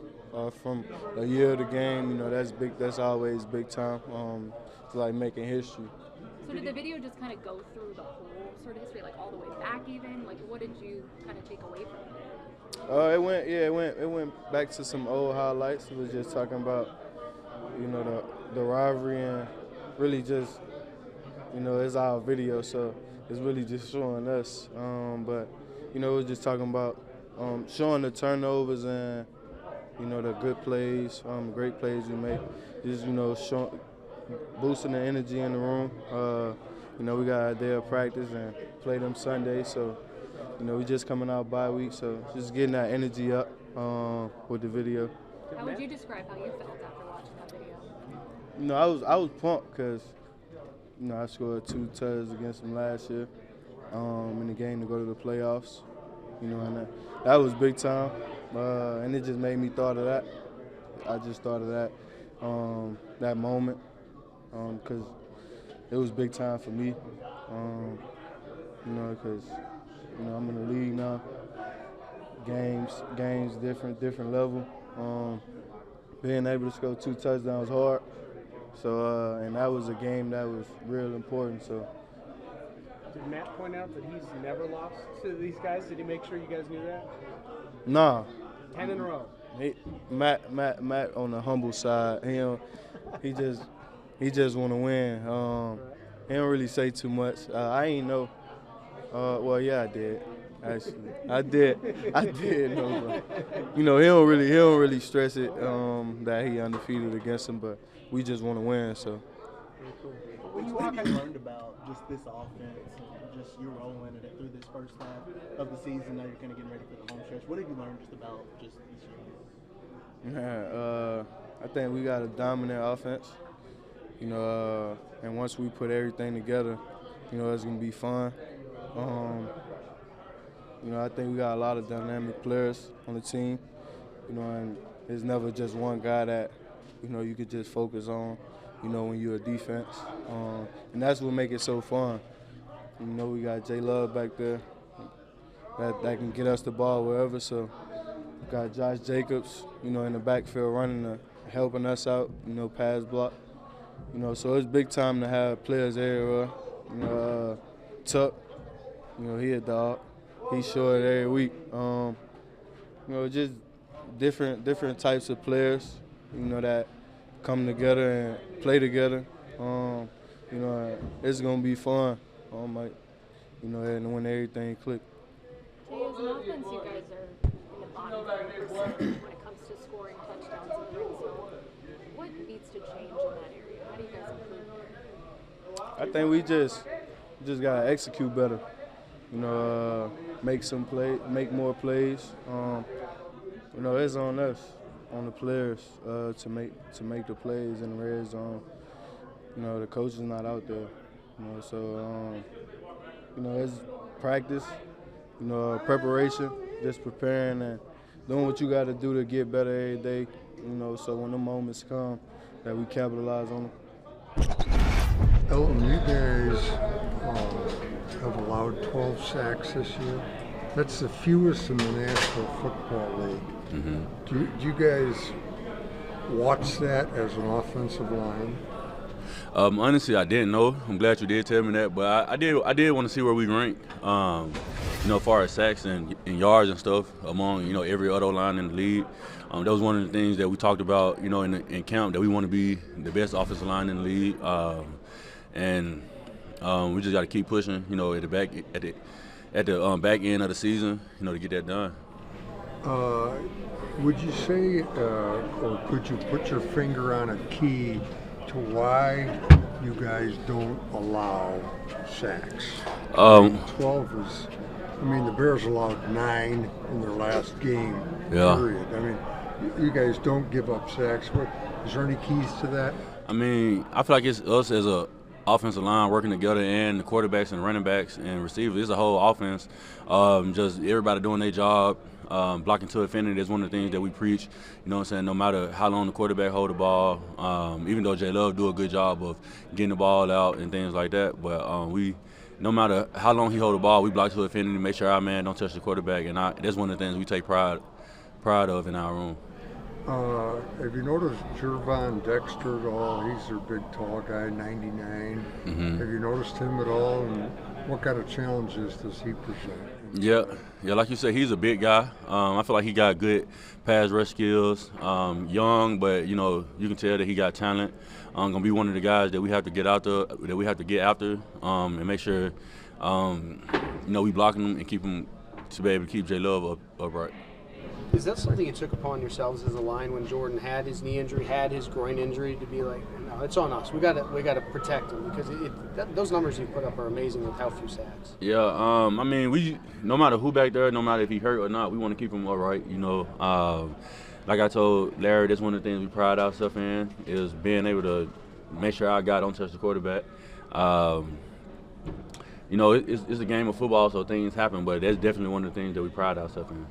From a year of the game, you know, that's big. That's always big time. It's like making history. So did the video just kind of go through the whole sort of history, like all the way back even? Like, what did you kind of take away from it? It went back to some old highlights. It was just talking about, you know, the rivalry, and really just, you know, it's our video, so it's really just showing us. But, you know, it was just talking about showing the turnovers and, you know, the good plays, great plays we make. Just, you know, boosting the energy in the room. You know, we got a day of practice and play them Sundays, so, you know, we just coming out bye week, so just getting that energy up with the video. How would you describe how you felt after watching that video? You know, I was pumped because, I scored 2 touchdowns against them last year in the game to go to the playoffs. And that was big time, and it just made me thought of that. I just thought of that moment because it was big time for me. Because I'm in the league now. Games, different level. Being able to score 2 touchdowns hard. So, and that was a game that was real important. So. Did Matt point out that he's never lost to these guys? Did he make sure you guys knew that? Nah. 10 in a row. Matt on the humble side. He just want to win. He don't really say too much. I ain't know. Well, yeah, I did. Actually, I did know. But, he don't really stress it that he undefeated against him. But we just want to win. So. When you have learned about just this offense, and just you rolling it through this first half of the season, now you're kind of getting ready for the home stretch. What have you learned just about just each year? I think we got a dominant offense, and once we put everything together, it's gonna be fun. I think we got a lot of dynamic players on the team, and there's never just one guy that, you could just focus on. When you're a defense. And that's what makes it so fun. We got J Love back there that can get us the ball wherever. So we got Josh Jacobs, in the backfield running, helping us out, pass block. So it's big time to have players everywhere. Tuck, he a dog. He's short every week. Just different types of players, that come together and play together. It's gonna be fun. And when everything click. Jay, as an offense, you guys are in the bottom 10% when it comes to scoring touchdowns in the red zone. What needs to change in that area? How do you guys improve? I think we just gotta execute better. Make more plays. It's on us. On the players to make the plays in the red zone. The coach is not out there. So it's practice. Preparation, just preparing and doing what you got to do to get better every day. So when the moments come, that we capitalize on them. Elton, you guys have allowed 12 sacks this year. That's the fewest in the National Football League. Mm-hmm. Do you guys watch that as an offensive line? Honestly, I didn't know. I'm glad you did tell me that, but I did want to see where we rank. As far as sacks and yards and stuff among every other line in the league. That was one of the things that we talked about in camp, that we want to be the best offensive line in the league, and we just got to keep pushing. At the back end of the season, to get that done. Would you say, or could you put your finger on a key to why you guys don't allow sacks? 12 is, the Bears allowed 9 in their last game, period. You guys don't give up sacks. Is there any keys to that? I feel like it's us as a offensive line working together, and the quarterbacks and running backs and receivers. It's a whole offense. Just everybody doing their job. Blocking to infinity is one of the things that we preach. No matter how long the quarterback hold the ball, even though J Love do a good job of getting the ball out and things like that, but no matter how long he hold the ball, we block to infinity, make sure our man don't touch the quarterback, and that's one of the things we take pride of in our room. Have you noticed Jervon Dexter at all? He's their big, tall guy, 99. Mm-hmm. Have you noticed him at all? And what kind of challenges does he present? Yeah, like you said, he's a big guy. I feel like he got good pass rush skills. Young, but you can tell that he got talent. Gonna be one of the guys that we have to get after, and make sure we blocking him and keep him to be able to keep J Love upright. Is that something you took upon yourselves as a line when Jordan had his knee injury, had his groin injury, to be like, no, it's on us. We got to protect him, because those numbers you put up are amazing with how few sacks. Yeah, we no matter who back there, no matter if he hurt or not, we want to keep him upright. Like I told Larry, that's one of the things we pride ourselves in, is being able to make sure our guy don't touch the quarterback. You know, it's a game of football, so things happen, but that's definitely one of the things that we pride ourselves in.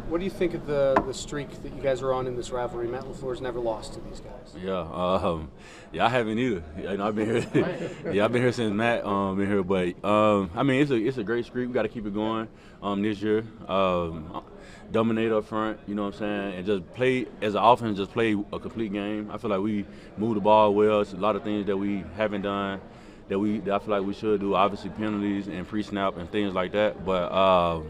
What do you think of the streak that you guys are on in this rivalry? Matt LaFleur's never lost to these guys. Yeah, I haven't either. You know, I've been here. I've been here since Matt been here. But I mean, it's a great streak. We got to keep it going this year. Dominate up front. You know what I'm saying, and just play as an offense. Just play a complete game. I feel like we move the ball well. It's a lot of things that we haven't done that I feel like we should do. Obviously, penalties and pre-snap and things like that. But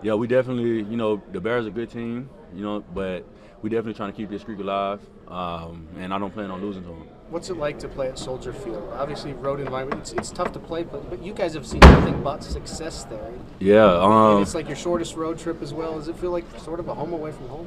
yeah, we definitely, you know, the Bears are a good team, you know, but we definitely trying to keep this streak alive, and I don't plan on losing to them. What's it like to play at Soldier Field? Obviously, road environment, it's tough to play, but you guys have seen nothing but success there. Yeah. And it's like your shortest road trip as well. Does it feel like sort of a home away from home?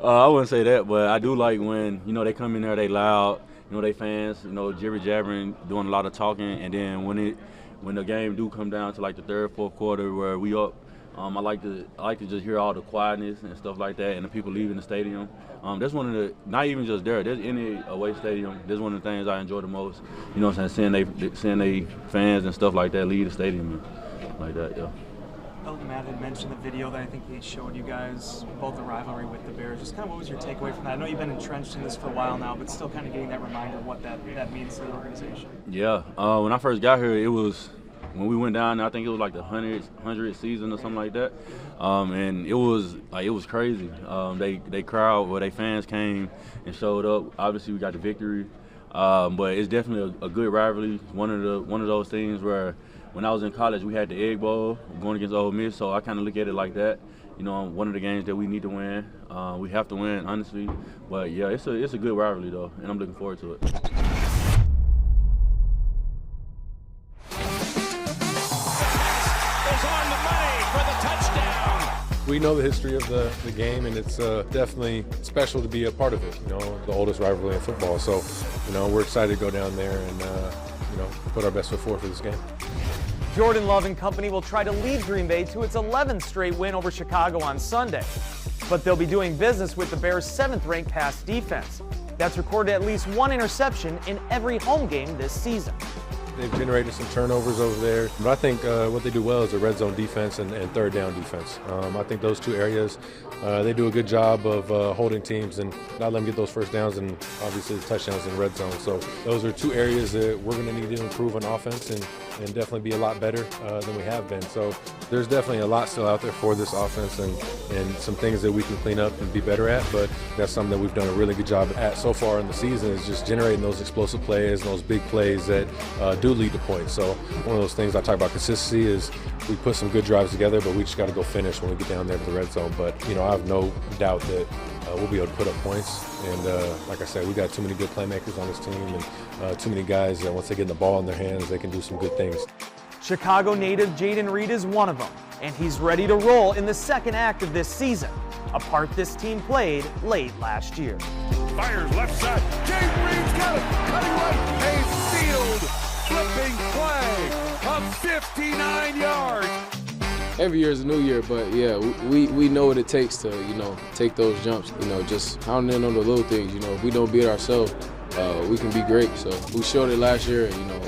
I wouldn't say that, but I do like when, you know, they come in there, they loud, you know, they fans, you know, jibber-jabbering, doing a lot of talking, and then when the game do come down to like the third, fourth quarter where we up, I like to just hear all the quietness and stuff like that, and the people leaving the stadium. That's one of the, not even just there. There's any away stadium. That's one of the things I enjoy the most. You know what I'm saying? Seeing they fans and stuff like that leave the stadium and like that. Yeah. Elton Matt had mentioned the video that I think he showed you guys, both the rivalry with the Bears. Just kind of what was your takeaway from that? I know you've been entrenched in this for a while now, but still kind of getting that reminder of what that means to the organization. Yeah. When I first got here, it was. When we went down, I think it was like the 100th season or something like that, and it was crazy. They crowd, they fans came and showed up. Obviously, we got the victory, but it's definitely a good rivalry. One of those things where when I was in college, we had the Egg Bowl going against Ole Miss, so I kind of look at it like that. You know, one of the games that we need to win. We have to win, honestly. But yeah, it's a good rivalry though, and I'm looking forward to it. We know the history of the game, and it's definitely special to be a part of it. You know, the oldest rivalry in football. So, you know, we're excited to go down there and, you know, put our best foot forward for this game. Jordan Love and company will try to lead Green Bay to its 11th straight win over Chicago on Sunday. But they'll be doing business with the Bears' 7th-ranked pass defense. That's recorded at least one interception in every home game this season. They've generated some turnovers over there, but I think what they do well is the red zone defense and third down defense. I think those two areas, they do a good job of holding teams and not letting them get those first downs and obviously the touchdowns in the red zone. So those are two areas that we're going to need to improve on offense and definitely be a lot better than we have been. So there's definitely a lot still out there for this offense and some things that we can clean up and be better at, but that's something that we've done a really good job at so far in the season is just generating those explosive plays and those big plays that do lead to points. So one of those things I talk about consistency is we put some good drives together, but we just got to go finish when we get down there to the red zone. But, you know, I have no doubt that we'll be able to put up points. And like I said, we got too many good playmakers on this team and too many guys that once they get the ball in their hands, they can do some good things. Chicago native Jaden Reed is one of them, and he's ready to roll in the second act of this season, a part this team played late last year. Fires left side. Jaden Reed's got it. Cutting right. A field flipping play of 59 yards. Every year is a new year, but yeah, we know what it takes to, you know, take those jumps, you know, just hounding in on the little things, you know, if we don't beat ourselves, we can be great. So we showed it last year, and, you know,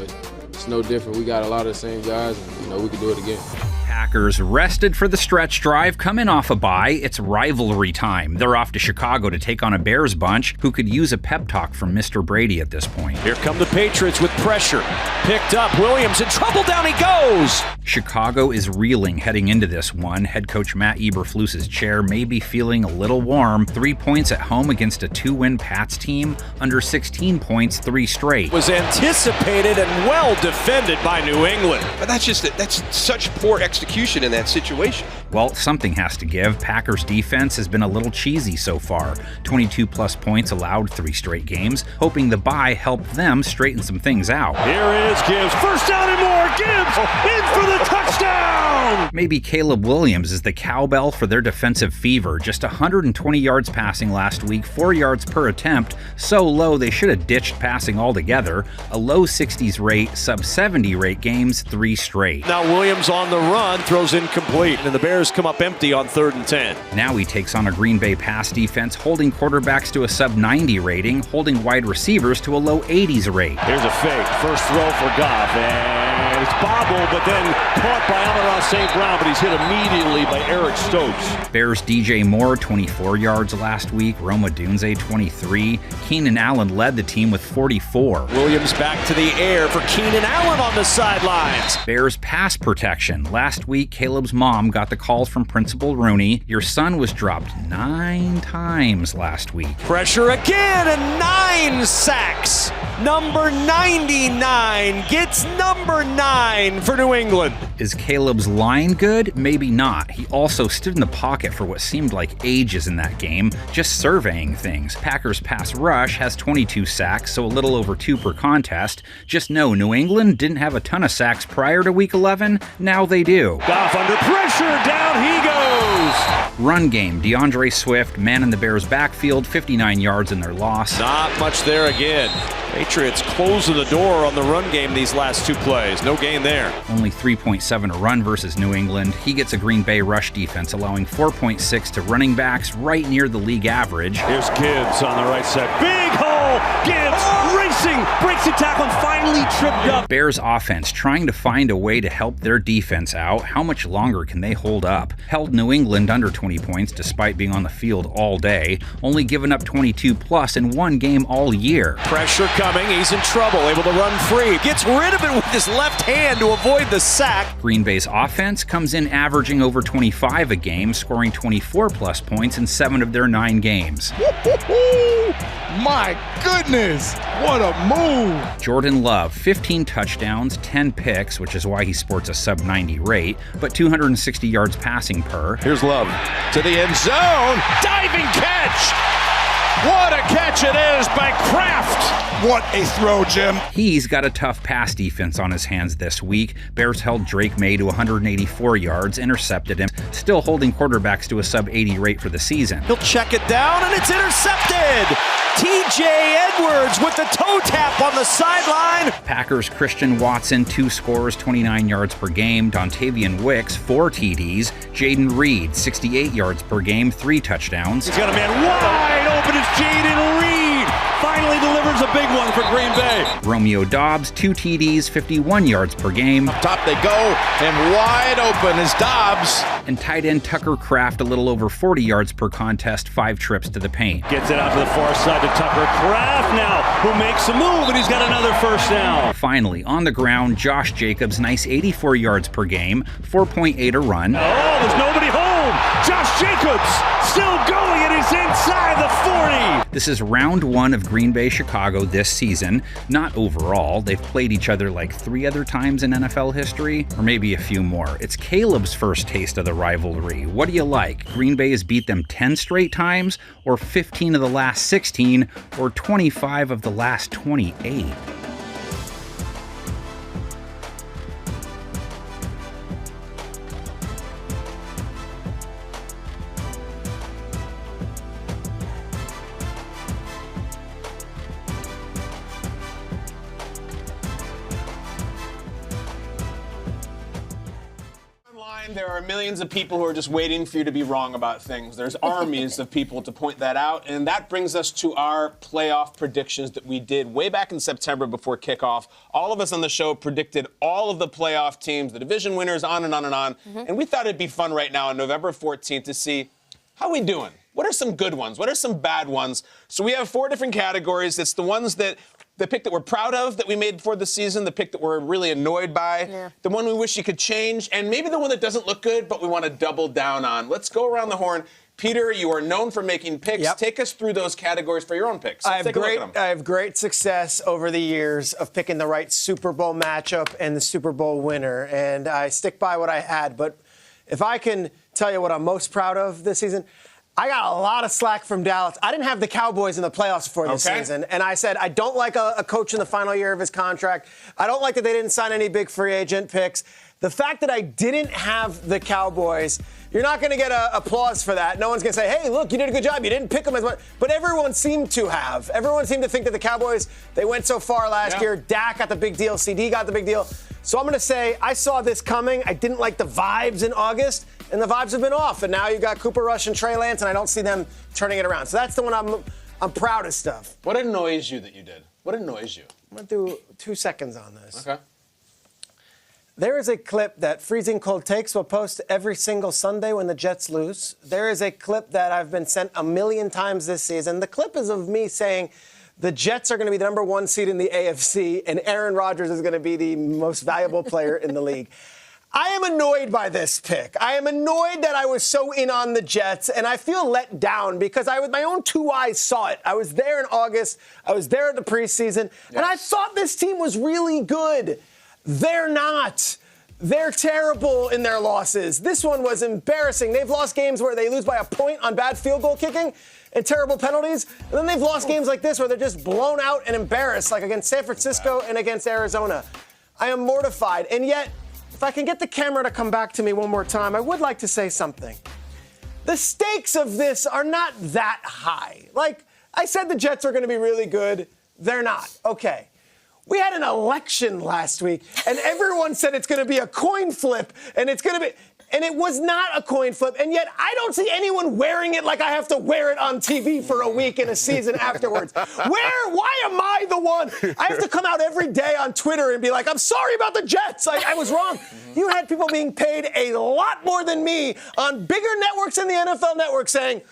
it's no different. We got a lot of the same guys, and, you know, we can do it again. Packers rested for the stretch drive, coming off a bye. It's rivalry time. They're off to Chicago to take on a Bears bunch who could use a pep talk from Mr. Brady at this point. Here come the Patriots with pressure. Picked up. Williams in trouble. Down he goes. Chicago is reeling heading into this one. Head coach Matt Eberflus's chair may be feeling a little warm. 3 points at home against a 2-win Pats team. Under 16 points, 3 straight. Was anticipated and well defended by New England. But that's such poor execution in that situation. Well, something has to give. Packers defense has been a little cheesy so far. 22-plus points allowed 3 straight games, hoping the bye helped them straighten some things out. Here is Gibbs. First down and more. Gibbs in for the a touchdown! Maybe Caleb Williams is the cowbell for their defensive fever. Just 120 yards passing last week, 4 yards per attempt. So low they should have ditched passing altogether. A low 60s rate, sub 70 rate games, 3 straight. Now Williams on the run, throws incomplete, and the Bears come up empty on 3rd and 10. Now he takes on a Green Bay pass defense, holding quarterbacks to a sub 90 rating, holding wide receivers to a low 80s rate. Here's a fake. First throw for Goff, and it's bobbled, but then caught by Amon-Ra St. Brown, but he's hit immediately by Eric Stokes. Bears DJ Moore, 24 yards last week. Rome Odunze, 23. Keenan Allen led the team with 44. Williams back to the air for Keenan Allen on the sidelines. Bears pass protection. Last week, Caleb's mom got the call from Principal Rooney. Your son was dropped 9 times last week. Pressure again, and 9 sacks. Number 99 gets number 9 for New England. Is Caleb's line good? Maybe not. He also stood in the pocket for what seemed like ages in that game, just surveying things. Packers pass rush has 22 sacks, so a little over 2 per contest. Just know New England didn't have a ton of sacks prior to Week 11. Now they do. Goff under pressure, down he goes. Run game, DeAndre Swift, man in the Bears' backfield, 59 yards in their loss. Not much there again. Patriots closing the door on the run game these last 2 plays. No gain there. Only 3.7 a run versus New England. He gets a Green Bay rush defense, allowing 4.6 to running backs, right near the league average. Here's Gibbs on the right side. Big hole! Gibbs racing, breaks the tackle, and finally tripped up. Bears offense trying to find a way to help their defense out. How much longer can they hold up? Held New England under 20 points despite being on the field all day. Only given up 22 plus in 1 game all year. Pressure coming, he's in trouble, able to run free. Gets rid of it with his left hand to avoid the sack. Green Bay's offense comes in averaging over 25 a game, scoring 24 plus points in 7 of their 9 games. My goodness, what a move! Jordan Love, 15 touchdowns, 10 picks, which is why he sports a sub 90 rate, but 260 yards passing per. Here's Love to the end zone, diving catch! What a catch it is by Kraft! What a throw, Jim. He's got a tough pass defense on his hands this week. Bears held Drake May to 184 yards, intercepted him, still holding quarterbacks to a sub 80 rate for the season. He'll check it down, and it's intercepted! TJ Edwards with the toe tap on the sideline. Packers Christian Watson, 2 scores, 29 yards per game. Dontavian Wicks, 4 TDs. Jaden Reed, 68 yards per game, 3 touchdowns. He's got a man wide open. It's Jaden Reed. Finally delivers a big one for Green Bay. Romeo Doubs, 2 TDs, 51 yards per game. Up top they go, and wide open is Doubs. And tight end Tucker Kraft, a little over 40 yards per contest, 5 trips to the paint. Gets it out to the far side to Tucker Kraft now, who makes a move, and he's got another first down. Finally, on the ground, Josh Jacobs, nice 84 yards per game, 4.8 a run. Oh, there's nobody home. Josh Jacobs still going, and he's inside the 40. This is round 1 of Green Bay Chicago this season. Not overall. They've played each other like 3 other times in NFL history, or maybe a few more. It's Caleb's first taste of the rivalry. What do you like? Green Bay has beat them 10 straight times, or 15 of the last 16, or 25 of the last 28? There are millions of people who are just waiting for you to be wrong about things. There's armies of people to point that out. And that brings us to our playoff predictions that we did way back in September before kickoff. All of us on the show predicted all of the playoff teams, the division winners, on and on and on. And we thought it'd be fun right now on November 14th to see how we doing. What are some good ones? What are some bad ones? So we have 4 different categories. It's the ones that the pick that we're proud of that we made before the season, the pick that we're really annoyed by, the one we wish you could change, and maybe the one that doesn't look good but we want to double down on. Let's go around the horn. Peter, you are known for making picks. Yep. Take us through those categories for your own picks. I have great success over the years of picking the right Super Bowl matchup and the Super Bowl winner, and I stick by what I had. But if I can tell you what I'm most proud of this season, I got a lot of slack from Dallas. I didn't have the Cowboys in the playoffs before this season, and I said I don't like a coach in the final year of his contract. I don't like that they didn't sign any big free agent picks. The fact that I didn't have the Cowboys, you're not going to get applause for that. No one's going to say, hey, look, you did a good job. You didn't pick them as much. But everyone seemed to have. Everyone seemed to think that the Cowboys, they went so far last year. Dak got the big deal. CD got the big deal. So I'm going to say I saw this coming. I didn't like the vibes in August, and the vibes have been off. And now you got Cooper Rush and Trey Lance, and I don't see them turning it around. So that's the one I'm proudest of. What annoys you that you did? What annoys you? I'm going to do 2 seconds on this. Okay. There is a clip that Freezing Cold Takes will post every single Sunday when the Jets lose. There is a clip that I've been sent 1 million times this season. The clip is of me saying the Jets are going to be the number 1 seed in the AFC, and Aaron Rodgers is going to be the most valuable player in the league. I am annoyed by this pick. I am annoyed that I was so in on the Jets, and I feel let down because I, with my own 2 eyes, saw it. I was there in August. I was there at the preseason, and I thought this team was really good. They're not. They're terrible in their losses. This one was embarrassing. They've lost games where they lose by a point on bad field goal kicking and terrible penalties. And then they've lost games like this where they're just blown out and embarrassed, like against San Francisco and against Arizona. I am mortified. And yet, if I can get the camera to come back to me one more time, I would like to say something. The stakes of this are not that high. Like, I said the Jets are going to be really good. They're not. Okay. We had an election last week, and everyone said it's going to be a coin flip, and it's going to be, and it was not a coin flip, and yet I don't see anyone wearing it like I have to wear it on TV for a week and a season afterwards. Why am I the one? I have to come out every day on Twitter and be like, I'm sorry about the Jets. I was wrong. You had people being paid a lot more than me on bigger networks than the NFL Network saying,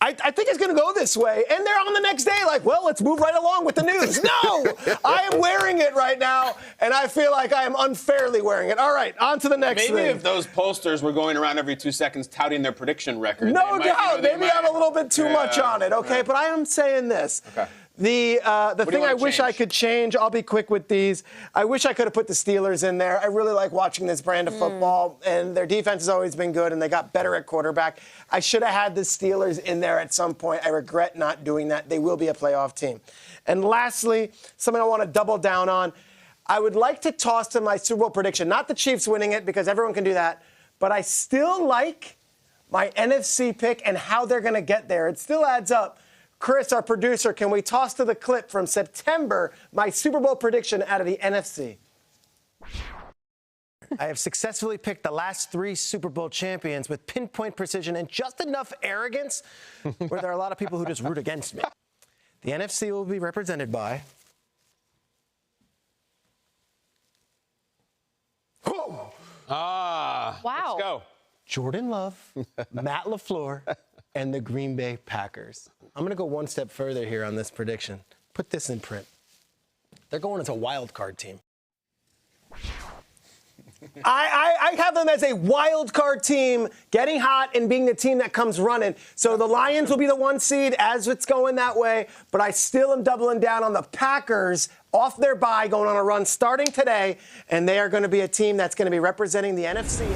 I think it's going to go this way. And they're on the next day like, well, let's move right along with the news. No, I am wearing it right now, and I feel like I am unfairly wearing it. All right, on to the next thing. Maybe if those posters were going around every 2 seconds touting their prediction record. No doubt. Maybe I'm a little bit too much on it, okay? But I am saying this. Okay. The thing I wish I could change, I'll be quick with these. I wish I could have put the Steelers in there. I really like watching this brand of football, and their defense has always been good, and they got better at quarterback. I should have had the Steelers in there at some point. I regret not doing that. They will be a playoff team. And lastly, something I want to double down on. I would like to toss to my Super Bowl prediction, not the Chiefs winning it, because everyone can do that, but I still like my NFC pick and how they're going to get there. It still adds up. Chris, our producer, can we toss to the clip from September my Super Bowl prediction out of the NFC? I have successfully picked the last 3 Super Bowl champions with pinpoint precision and just enough arrogance where there are a lot of people who just root against me. The NFC will be represented by... Wow. Let's go. Jordan Love, Matt LaFleur, and the Green Bay Packers. I'm going to go one step further here on this prediction. Put this in print. They're going as a wild card team. I have them as a wild card team, getting hot and being the team that comes running. So the Lions will be the 1 seed as it's going that way, but I still am doubling down on the Packers off their bye, going on a run starting today, and they are going to be a team that's going to be representing the NFC.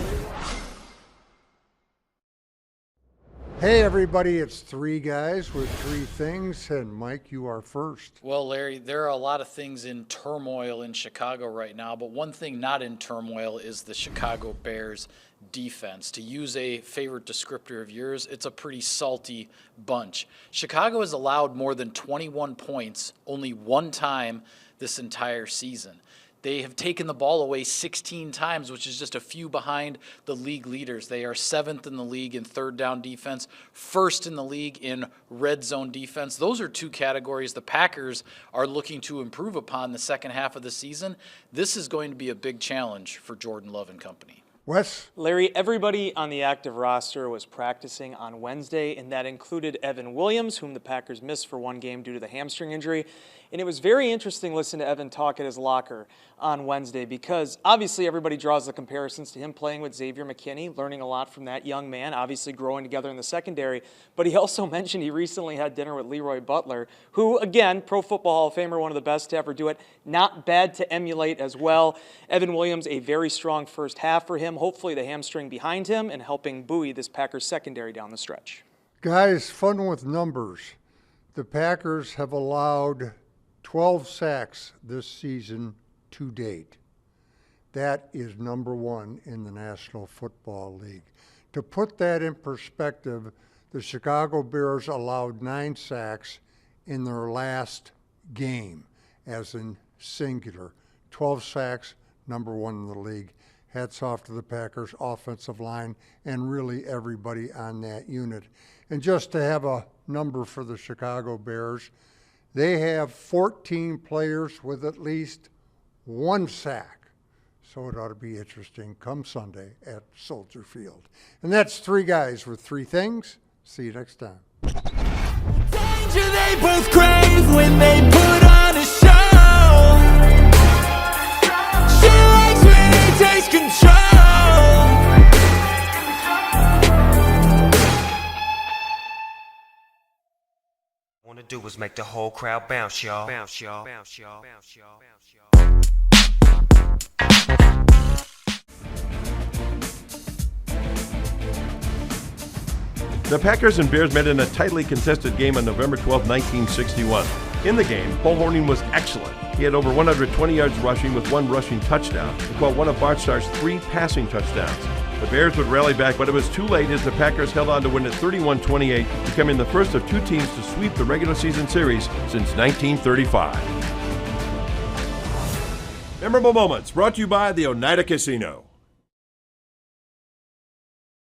Hey everybody, it's 3 guys with 3 things, and Mike, you are first. Well, Larry, there are a lot of things in turmoil in Chicago right now, but one thing not in turmoil is the Chicago Bears defense. To use a favorite descriptor of yours, it's a pretty salty bunch. Chicago has allowed more than 21 points only 1 time this entire season. They have taken the ball away 16 times, which is just a few behind the league leaders. They are 7th in the league in third down defense, 1st in the league in red zone defense. Those are 2 categories the Packers are looking to improve upon the second half of the season. This is going to be a big challenge for Jordan Love and company. Wes? Larry, everybody on the active roster was practicing on Wednesday, and that included Evan Williams, whom the Packers missed for 1 game due to the hamstring injury. And it was very interesting listening to Evan talk at his locker on Wednesday because obviously everybody draws the comparisons to him playing with Xavier McKinney, learning a lot from that young man, obviously growing together in the secondary. But he also mentioned he recently had dinner with Leroy Butler, who, again, Pro Football Hall of Famer, one of the best to ever do it. Not bad to emulate as well. Evan Williams, a very strong first half for him. Hopefully the hamstring behind him and helping buoy this Packers secondary down the stretch. Guys, fun with numbers. The Packers have allowed 12 sacks this season to date. That is number one in the National Football League. To put that in perspective, the Chicago Bears allowed 9 sacks in their last game, as in singular. 12 sacks, number one in the league. Hats off to the Packers offensive line and really everybody on that unit. And just to have a number for the Chicago Bears, they have 14 players with at least 1 sack. So it ought to be interesting come Sunday at Soldier Field. And that's 3 guys with 3 things. See you next time. Danger they both crave when they put on a show. She likes when he takes control. Wanna do is make the whole crowd bounce, y'all. Bounce, y'all. Bounce, y'all. Bounce, y'all. Bounce, y'all. The Packers and Bears met in a tightly contested game on November 12, 1961. In the game, Paul Hornung was excellent. He had over 120 yards rushing with 1 rushing touchdown. He caught one of Bart Starr's 3 passing touchdowns. The Bears would rally back, but it was too late as the Packers held on to win at 31-28, becoming the first of 2 teams to sweep the regular season series since 1935. Memorable moments brought to you by the Oneida Casino.